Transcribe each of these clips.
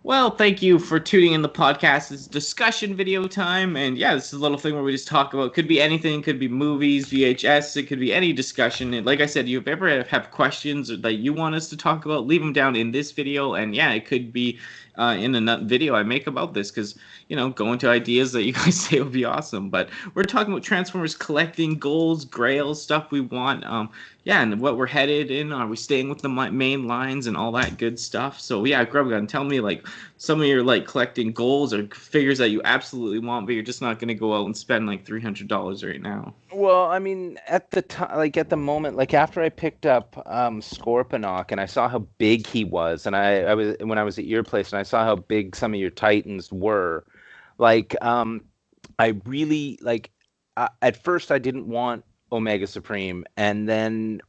Well, thank you for tuning in the podcast. It's discussion video time, and yeah, this is a little thing where we just talk about. Could be anything. Could be movies, VHS. It could be any discussion. And like I said, if you ever have questions that you want us to talk about, leave them down in this video. And yeah, it could be in a video I make about this, because go into ideas that you guys say would be awesome. But we're talking about Transformers collecting goals, grails, stuff we want. Yeah, and what we're headed in. Are we staying with the main lines and all that good stuff? So yeah, Grubgun, tell me like some of your like collecting goals or figures that you absolutely want, but you're just not going to go out and spend like $300 right now. Well, I mean, at the time, like at the moment, like after I picked up Scorponok and I saw how big he was, and I was when I was at your place and I saw how big some of your Titans were, like I really like. At first, I didn't want Omega Supreme, and then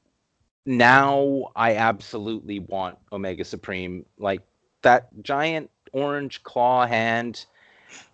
now I absolutely want Omega Supreme. Like that giant orange claw hand,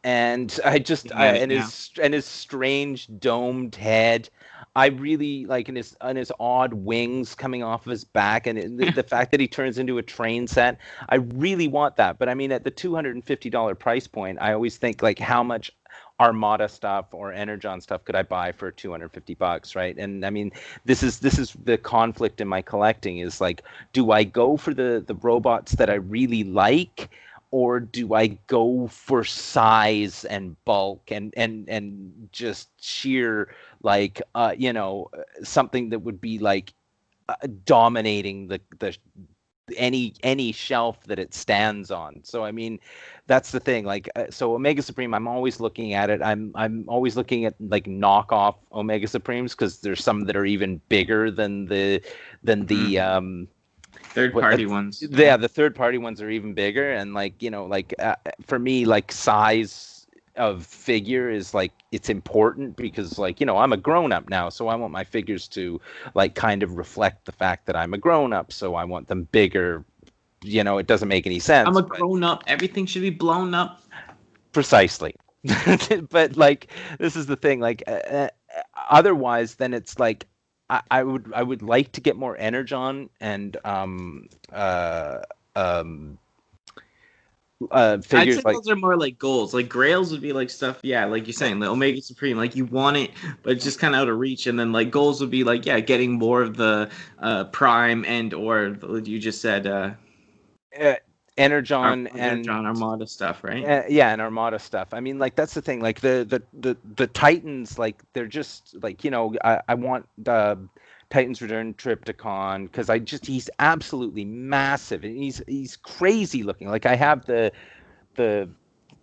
and his strange domed head. I really like in his odd wings coming off of his back, and the fact that he turns into a train set. I really want that, but I mean, at the $250 price point, I always think like, how much Armada stuff or Energon stuff could I buy for $250, right? And I mean, this is the conflict in my collecting is like, do I go for the robots that I really like, or do I go for size and bulk and just sheer like something that would be like dominating the any shelf that it stands on. So I mean, that's the thing. Like, so Omega Supreme, I'm always looking at it. I'm always looking at like knockoff Omega Supremes, because there's some that are even bigger than the third party ones. Yeah, the third party ones are even bigger, and like for me, like size of figure is like, it's important, because like I'm a grown up now, so I want my figures to like kind of reflect the fact that I'm a grown up, so I want them bigger. It doesn't make any sense. I'm a grown up. Everything should be blown up. Precisely. But like, this is the thing. Like, otherwise, then it's like I would like to get more Energon and figures. I'd say like those are more like goals. Like grails would be like stuff, yeah, like you're saying, the Omega Supreme, like you want it, but it's just kind of out of reach. And then like goals would be like, yeah, getting more of the Prime and or you just said Energon and Armada stuff, right? And Armada stuff. I mean, like, that's the thing. Like the Titans, like, they're just like, I want Titans Return Trypticon, because he's absolutely massive, and he's crazy looking. Like, I have the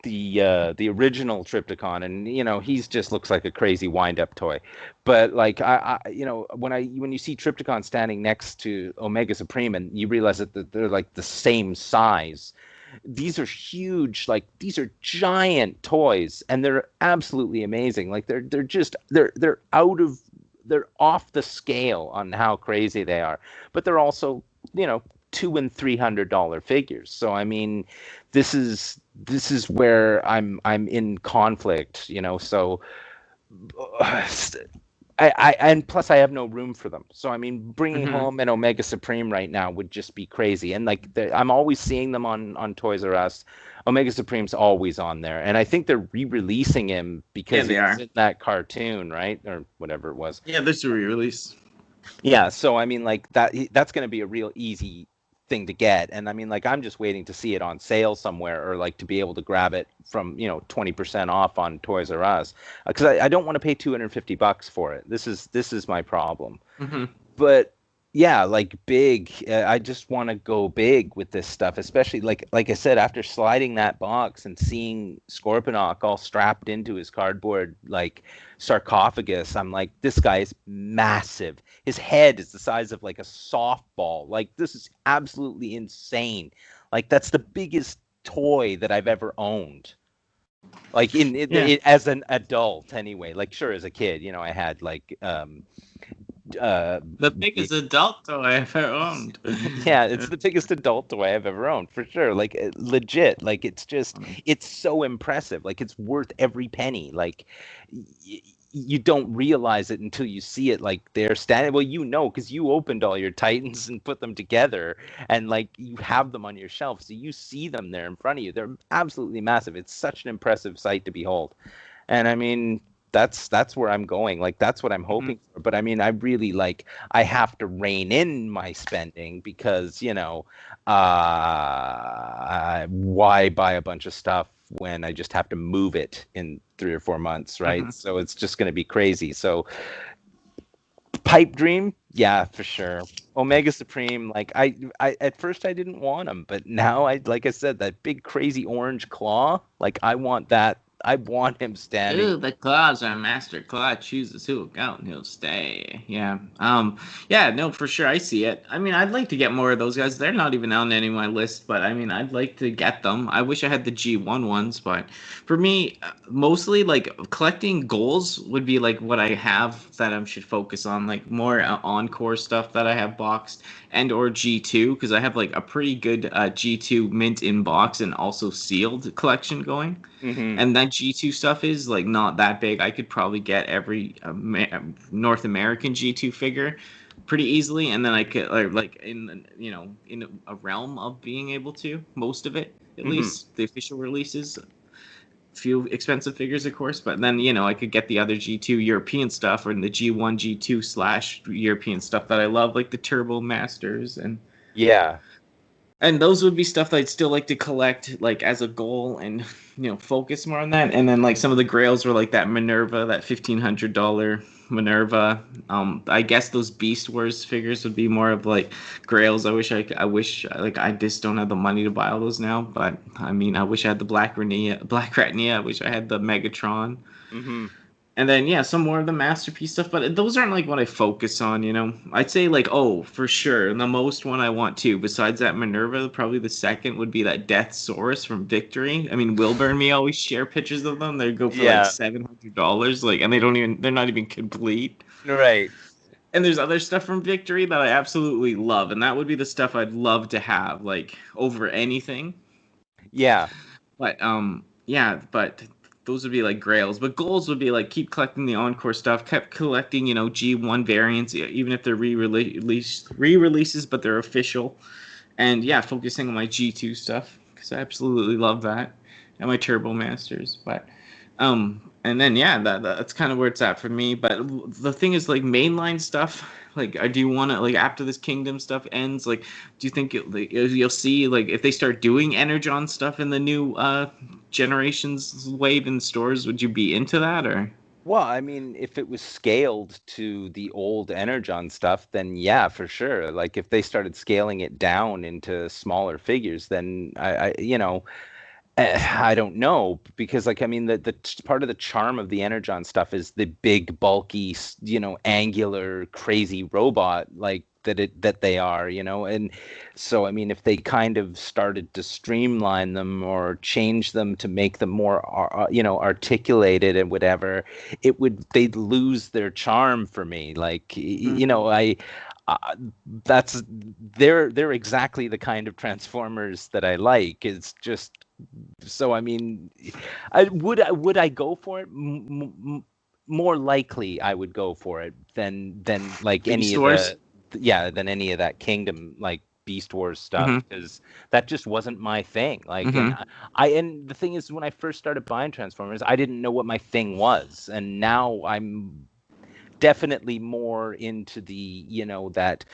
original Trypticon, and he's just looks like a crazy wind-up toy. But like when you see Trypticon standing next to Omega Supreme, and you realize that they're like the same size, these are huge. Like, these are giant toys, and they're absolutely amazing. Like, they're off the scale on how crazy they are, but they're also $200 and $300 figures. So I mean, this is where I'm in conflict, So I and plus I have no room for them. So I mean, bringing home an Omega Supreme right now would just be crazy. And like, I'm always seeing them on Toys R Us. Omega Supreme's always on there, and I think they're re-releasing him because he's in that cartoon, right, or whatever it was. Yeah, there's a re-release. Yeah, so I mean, like, that's going to be a real easy thing to get, and I mean, like, I'm just waiting to see it on sale somewhere, or like to be able to grab it from 20% off on Toys R Us, because I don't want to pay $250 for it. This is my problem. But yeah, like big. I just want to go big with this stuff, especially like I said, after sliding that box and seeing Scorponok all strapped into his cardboard like sarcophagus, I'm like, this guy is massive. His head is the size of like a softball. Like, this is absolutely insane. Like, that's the biggest toy that I've ever owned. Like, as an adult, anyway. Like, sure, as a kid, I had like the biggest adult toy I've ever owned. Yeah, it's the biggest adult toy I've ever owned, for sure. Like, legit. Like, it's so impressive. Like, it's worth every penny. Like, you don't realize it until you see it like they're standing. Well, you know, because you opened all your Titans and put them together, and like you have them on your shelf, so you see them there in front of you. They're absolutely massive. It's such an impressive sight to behold. And I mean, that's where I'm going. Like that's what I'm hoping for. But I mean, I really like I have to rein in my spending because, you know, why buy a bunch of stuff when I just have to move it in 3 or 4 months, right? So it's just going to be crazy. So Pipe Dream, yeah, for sure. Omega Supreme, like I at first I didn't want them, but now like I said, that big crazy orange claw, like I want that. I want him standing. Ooh, the claws are master. Claw chooses who will go and he'll stay. Yeah. Yeah, no, for sure. I see it. I mean, I'd like to get more of those guys. They're not even on any of my list, but I mean, I'd like to get them. I wish I had the G1 ones, but for me, mostly like collecting goals would be like what I have that I should focus on, like more encore stuff that I have boxed and or G2, because I have like a pretty good G2 mint in box and also sealed collection going. And that G2 stuff is like not that big. I could probably get every North American G2 figure pretty easily, and then I could like in in a realm of being able to most of it, at least the official releases. Few expensive figures, of course, but then I could get the other G2 European stuff or the G1 G2 / European stuff that I love, like the Turbo Masters and And those would be stuff that I'd still like to collect, like as a goal, and focus more on that. And then like some of the grails were like that Minerva, that $1,500 Minerva. I guess those Beast Wars figures would be more of like grails. I wish like I just don't have the money to buy all those now. But I mean, I wish I had the Black Ratnia. I wish I had the Megatron. And then some more of the masterpiece stuff, but those aren't like what I focus on, I'd say like, oh, for sure, the most one I want to, besides that Minerva, probably the second would be that Death Saurus from Victory. I mean, Wilbur and me always share pictures of them. They go for like $700, like, and they're not even complete. Right. And there's other stuff from Victory that I absolutely love, and that would be the stuff I'd love to have, like, over anything. Yeah. But but those would be like grails, but goals would be like keep collecting the encore stuff, kept collecting G1 variants, even if they're re-releases, but they're official, and focusing on my G2 stuff because I absolutely love that, and my Turbo Masters. But and then that's kind of where it's at for me. But the thing is, like, mainline stuff, like, I do want to, like, after this Kingdom stuff ends, like, do you think you'll see, like, if they start doing Energon stuff in the new generations wave in stores, would you be into that? Or well, I mean, if it was scaled to the old Energon stuff, then yeah, for sure. Like if they started scaling it down into smaller figures, then I don't know, because like I mean the part of the charm of the Energon stuff is the big bulky angular crazy robot like that they are, and so I mean if they kind of started to streamline them or change them to make them more articulated and whatever, they'd lose their charm for me. Like they're exactly the kind of Transformers that I like. It's just so I mean, would I go for it? More likely, I would go for it than like Beast Wars? than any of that Kingdom like Beast Wars stuff, because that just wasn't my thing. Like, and the thing is, when I first started buying Transformers, I didn't know what my thing was, and now I'm definitely more into the that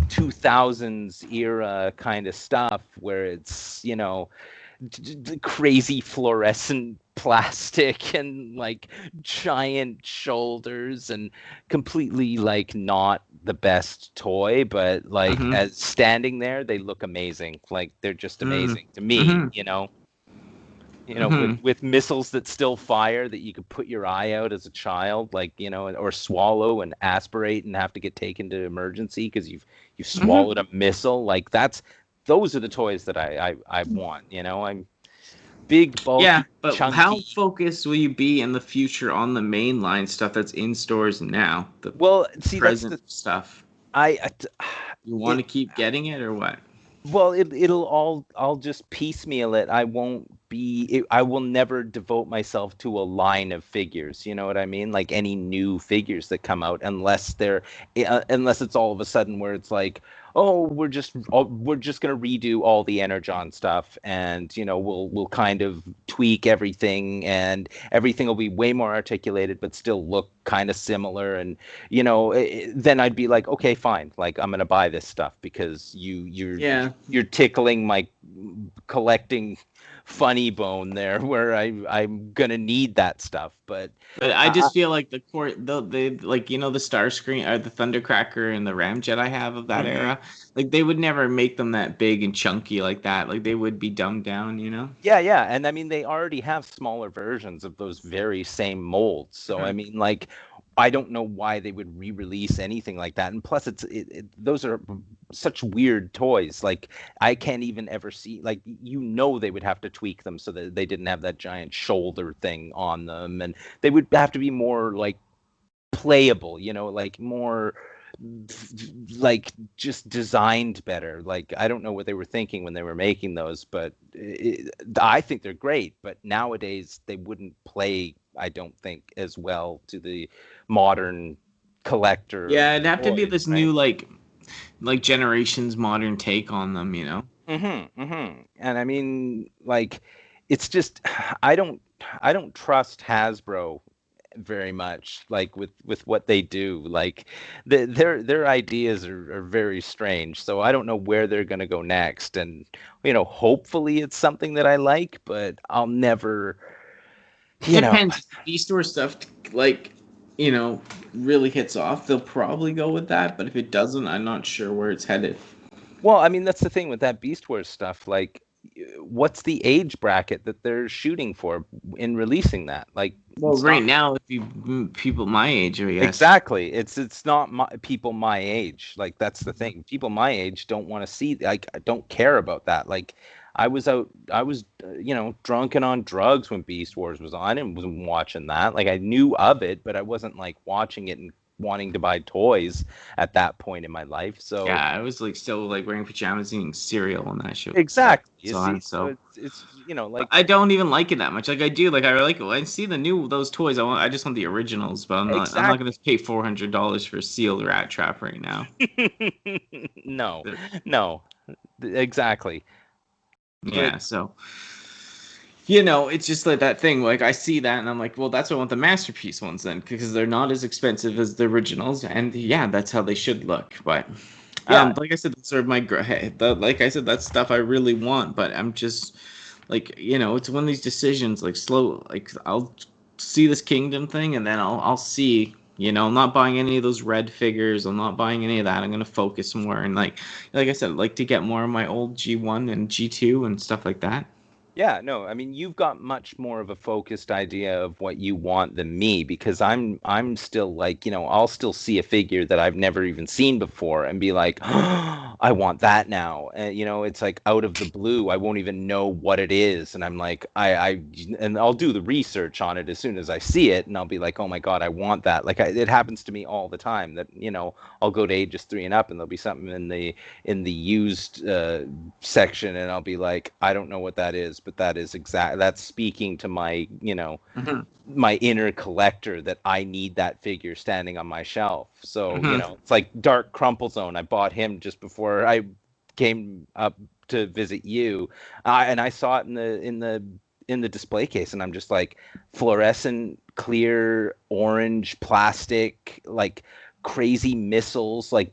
2000s era kind of stuff where it's crazy fluorescent plastic and like giant shoulders and completely like not the best toy, but like as standing there they look amazing. Like they're just amazing to me. With missiles that still fire that you could put your eye out as a child, like or swallow and aspirate and have to get taken to emergency because you've swallowed a missile. Like those are the toys that I want. I'm big, bulky, but chunky. How focused will you be in the future on the mainline stuff that's in stores now? That's the stuff. You want to keep getting it or what? Well, I'll just piecemeal it. I will never devote myself to a line of figures. You know what I mean? Like any new figures that come out, unless it's all of a sudden where it's like, oh, we're just gonna redo all the Energon stuff, and we'll kind of tweak everything, and everything will be way more articulated, but still look kind of similar. And then I'd be like, okay, fine, like I'm gonna buy this stuff because Yeah. you're tickling my collecting funny bone there, where I'm gonna need that stuff. But But I just feel like the core, the like the Starscream or the Thundercracker and the Ramjet I have of that Mhm. era, like they would never make them that big and chunky like that. Like they would be dumbed down, you know? Yeah, and I mean they already have smaller versions of those very same molds. So I Mhm. mean, like, I don't know why they would re-release anything like that. And plus, those are such weird toys. Like, I can't even ever see, like, they would have to tweak them so that they didn't have that giant shoulder thing on them, and they would have to be more like playable, like more like just designed better. Like, I don't know what they were thinking when they were making those, but I think they're great. But nowadays they wouldn't play, I don't think, as well to the modern collector of Yeah, it'd have to be toys, this right? new like generation's modern take on them, you know? And I mean, like, it's just I don't trust Hasbro very much, like with what they do. Like, their ideas are very strange, so I don't know where they're going to go next. And hopefully it's something that I like, but I'll never you know Depends. If the B-store stuff like, you know, really hits off, they'll probably go with that. But if it doesn't, I'm not sure where it's headed. well, I mean, that's the thing with that Beast Wars stuff. Like, what's the age bracket that they're shooting for in releasing that? Like, Well, it's right not. now, if you people my age, I guess. Exactly. It's not people my age. Like, that's the thing. People my age don't want to see, like, I don't care about that. Like, I was drunk and on drugs when Beast Wars was on and wasn't watching that. Like, I knew of it, but I wasn't like watching it and wanting to buy toys at that point in my life. So Yeah, I was like still like wearing pajamas, eating cereal when that show that exactly. You was see, on. so So it's but like I don't even like it that much. Like I do, like I like it. When I see the new those toys. I just want the originals, but I'm not gonna exactly. pay $400 for a sealed rat trap right now. No, But, no, exactly. But yeah, so it's just like that thing. Like I see that, and I'm like, well, that's why I want the masterpiece ones then, because they're not as expensive as the originals, and yeah, that's how they should look. But yeah, like I said, that's sort of my like I said, that's stuff I really want, but I'm just like it's one of these decisions. Like slow, like I'll see this Kingdom thing, and then I'll see. I'm not buying any of those red figures. I'm not buying any of that. I'm gonna focus more and like I said, like to get more of my old G1 and G2 and stuff like that. yeah, no, I mean, you've got much more of a focused idea of what you want than me, because I'm still like, I'll still see a figure that I've never even seen before and be like, oh, I want that now. And it's like out of the blue, I won't even know what it is, and I'm like, and I'll do the research on it as soon as I see it, and I'll be like, oh my God, I want that. Like, it happens to me all the time that I'll go to ages 3 and up, and there'll be something in the used section, and I'll be like, I don't know what that is, but that's speaking to my, Hmm. my inner collector, that I need that figure standing on my shelf. So, Hmm. it's like Dark Crumple Zone. I bought him just before I came up to visit you, and I saw it in the display case, and I'm just like, fluorescent clear orange plastic, like crazy missiles, like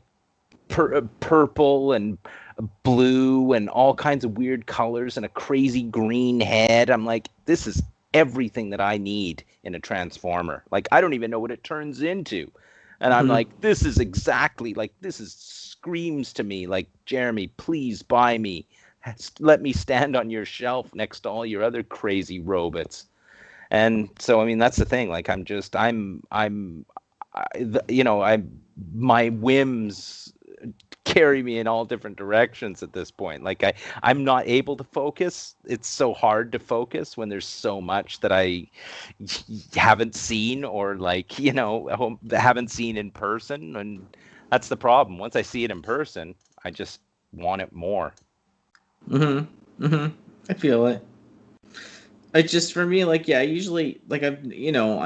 purple and blue and all kinds of weird colors and a crazy green head. I'm like, this is everything that I need in a transformer. Like, I don't even know what it turns into. And I'm Hmm. like, this is exactly, like, this is screams to me like, Jeremy, please buy me. Let me stand on your shelf next to all your other crazy robots. And so, I mean, that's the thing. Like, I, my whims carry me in all different directions at this point. Like, I'm not able to focus. It's so hard to focus when there's so much that I haven't seen, or like, haven't seen in person. And that's the problem. Once I see it in person, I just want it more. I feel it. It's just for me, like, yeah, usually, like, I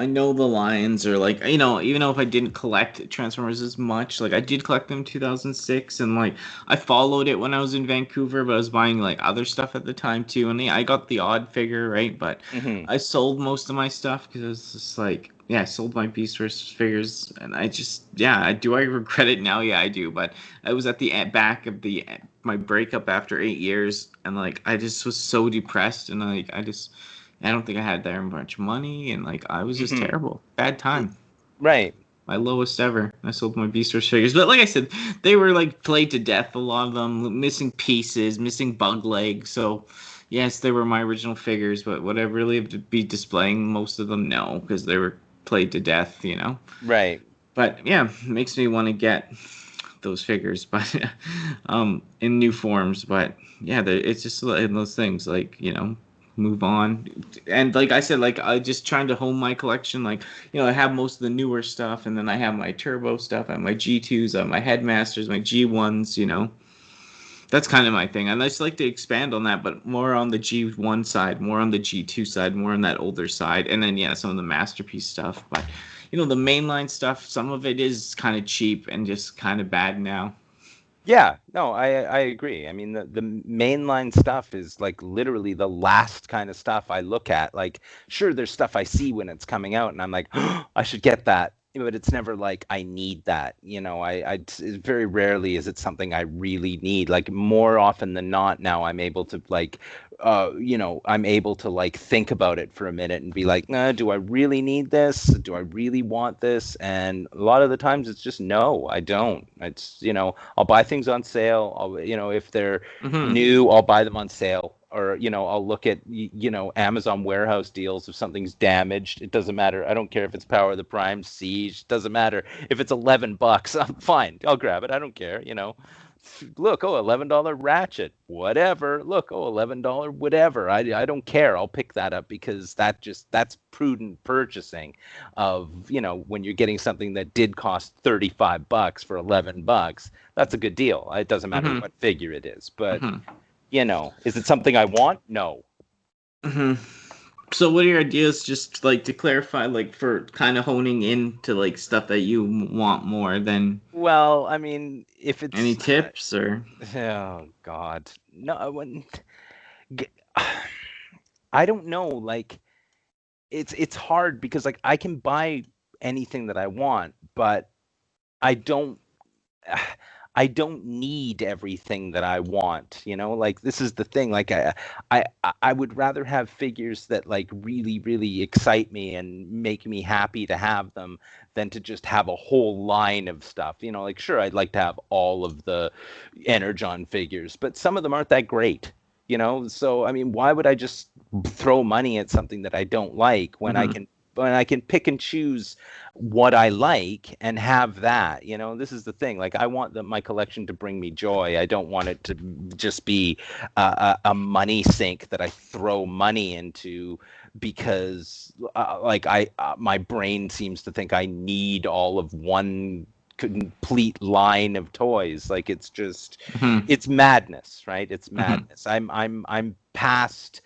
know the lines, or like, even though if I didn't collect Transformers as much, like, I did collect them in 2006, and like, I followed it when I was in Vancouver, but I was buying like other stuff at the time too, and I got the odd figure, right? But Mm-hmm. I sold most of my stuff because it was just like, yeah, I sold my Beast Wars figures, and do I regret it now? Yeah, I do, but I was at the back of my breakup after 8 years, and like, I just was so depressed, and like, I don't think I had that much money, and like, I was just Mm-hmm. terrible. Bad time. Right. My lowest ever. I sold my Beast Wars figures, but like I said, they were like played to death. A lot of them missing pieces, missing bug legs. So, yes, they were my original figures, but would I really have to be displaying most of them? No, because they were played to death. Right. But yeah, makes me want to get those figures, but in new forms. But yeah, it's just in those things, like, move on. And like I said, like, I just trying to hone my collection. Like, I have most of the newer stuff, and then I have my turbo stuff, I have my G2s, I have my headmasters, my G1s. That's kind of my thing. I'd just like to expand on that, but more on the G1 side, more on the G2 side, more on that older side, and then, yeah, some of the masterpiece stuff. But the mainline stuff, some of it is kind of cheap and just kind of bad now. Yeah, no, I agree. I mean, the mainline stuff is like literally the last kind of stuff I look at. Like, sure, there's stuff I see when it's coming out, and I'm like, oh, I should get that. But it's never like I need that. Very rarely is it something I really need. Like, more often than not, now I'm able to like, I'm able to like think about it for a minute and be like, nah, do I really need this? Do I really want this? And a lot of the times it's just no, I don't. I'll buy things on sale. If they're Hmm. new, I'll buy them on sale. Or, I'll look at, Amazon warehouse deals. If something's damaged, it doesn't matter. I don't care if it's Power of the Prime, Siege, it doesn't matter. If it's $11, I'm fine. I'll grab it. I don't care. Look, oh, $11 Ratchet, whatever. Look, oh, $11 whatever. I don't care. I'll pick that up because that's prudent purchasing of, when you're getting something that did cost $35 for $11, that's a good deal. It doesn't matter Hmm. what figure it is, but Hmm. is it something I want? No. Hmm. So what are your ideas, just like to clarify, like, for kind of honing into like stuff that you want more than Well, I mean, if any it's, tips or? oh God, no, g- I don't know. Like, it's hard because like I can buy anything that I want, but I don't I don't need everything that I want, Like, this is the thing. Like, I would rather have figures that like really, really excite me and make me happy to have them than to just have a whole line of stuff. Like, sure, I'd like to have all of the Energon figures, but some of them aren't that great. So I mean, why would I just throw money at something that I don't like Hmm. when I can pick and choose what I like and have that? This is the thing. Like, I want my collection to bring me joy. I don't want it to just be a money sink that I throw money into because like my brain seems to think I need all of one complete line of toys. Like, Hmm. it's madness, right? It's Hmm. madness. I'm past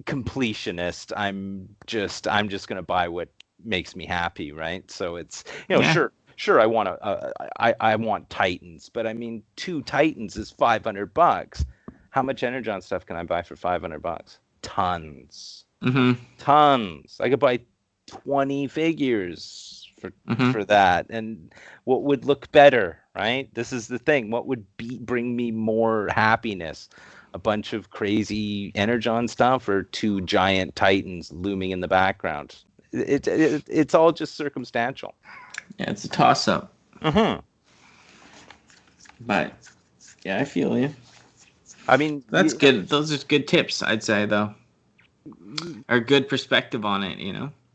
completionist. I'm just gonna buy what makes me happy, right? So it's, Yeah. sure, I want Titans, but I mean, two Titans is $500. How much Energon stuff can I buy for $500? Tons, Hmm. tons. I could buy 20 figures Hmm. for that. And what would look better, right? This is the thing. What would bring me more happiness? A bunch of crazy Energon stuff or two giant Titans looming in the background? It's all just circumstantial. Yeah, it's a toss up, Hmm. but yeah, I feel you. I mean, That's good. Those are good tips, I'd say, though, or good perspective on it.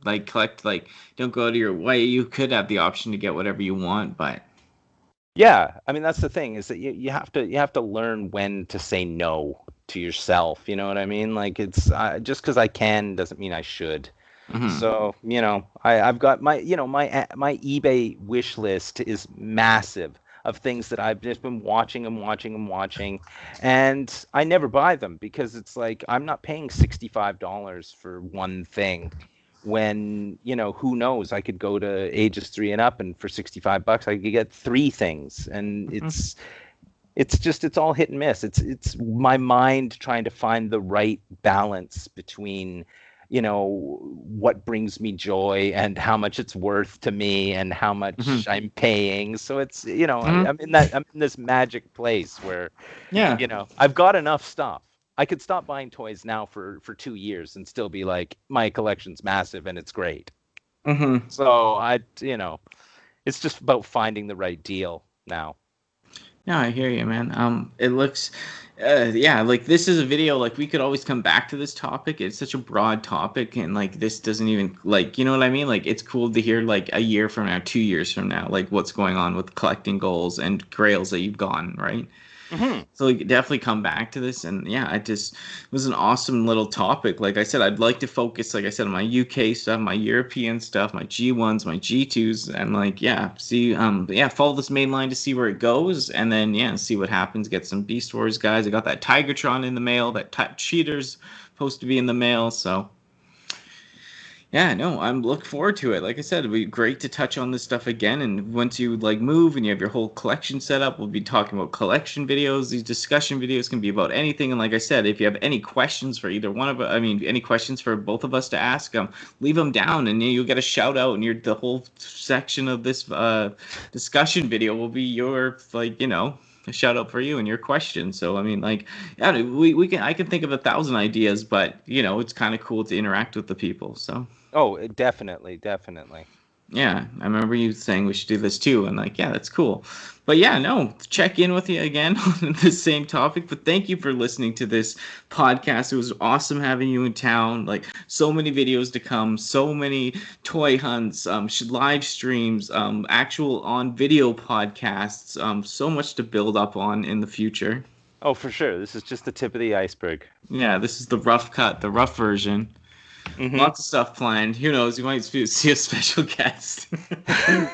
Like, collect, like, don't go to your way. You could have the option to get whatever you want, but yeah, I mean, that's the thing, is that you have to learn when to say no to yourself. You know what I mean? Like, it's just because I can doesn't mean I should. hmm. So, I've got my eBay wish list is massive. of things that I've just been watching and watching and watching, and I never buy them because it's like I'm not paying $65 for one thing. When, who knows? I could go to ages 3 and up, and for $65, I could get 3 things, and it's all hit and miss. It's my mind trying to find the right balance between, what brings me joy and how much it's worth to me and how much I'm paying. So it's, I'm in this magic place where, Yeah. I've got enough stuff. I could stop buying toys now for 2 years and still be like, my collection's massive and it's great. So it's just about finding the right deal now. No, I hear you, man. It looks, yeah, like this is a video, like we could always come back to this topic. It's such a broad topic, and like this doesn't even, like, you know what I mean? Like it's cool to hear like a year from now, 2 years from now, like what's going on with collecting goals and grails that you've gotten, right? So we could definitely come back to this, and yeah, it was an awesome little topic. Like I said, I'd like to focus, like I said, on my UK stuff, my European stuff, my G1s, my G2s, and like see follow this main line to see where it goes, and then see what happens. Get some Beast Wars guys. I got that Tigertron in the mail. That Cheater's supposed to be in the mail, so. Yeah, no, I'm looking forward to it. Like I said, it'd be great to touch on this stuff again. And once you like move and you have your whole collection set up, we'll be talking about collection videos. These discussion videos can be about anything. And like I said, if you have any questions for either one of us, any questions for both of us to ask, leave them down, and you'll get a shout out. And the whole section of this discussion video will be your a shout out for you and your question. So I can think of 1,000 ideas, but it's kind of cool to interact with the people. So. Oh, definitely. Yeah, I remember you saying we should do this too, and that's cool. But check in with you again on the same topic. But thank you for listening to this podcast. It was awesome having you in town. Like so many videos to come, so many toy hunts, live streams, actual on video podcasts, so much to build up on in the future. Oh, for sure. This is just the tip of the iceberg. Yeah, this is the rough cut, the rough version. Lots of stuff planned. Who knows? You might see a special guest.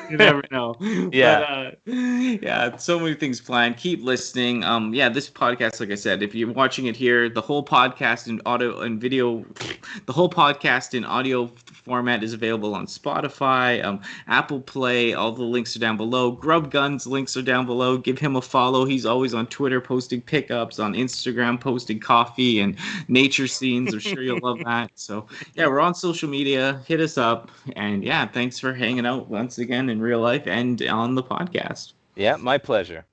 You never know. Yeah. But, so many things planned. Keep listening. This podcast, like I said, if you're watching it here, the whole podcast in audio and video, the whole podcast in audio format is available on Spotify, Apple Play. All the links are down below. Grub Guns links are down below. Give him a follow. He's always on Twitter posting pickups, on Instagram posting coffee and nature scenes. I'm sure you'll love that. So. Yeah, we're on social media. Hit us up. And thanks for hanging out once again in real life and on the podcast. Yeah, my pleasure.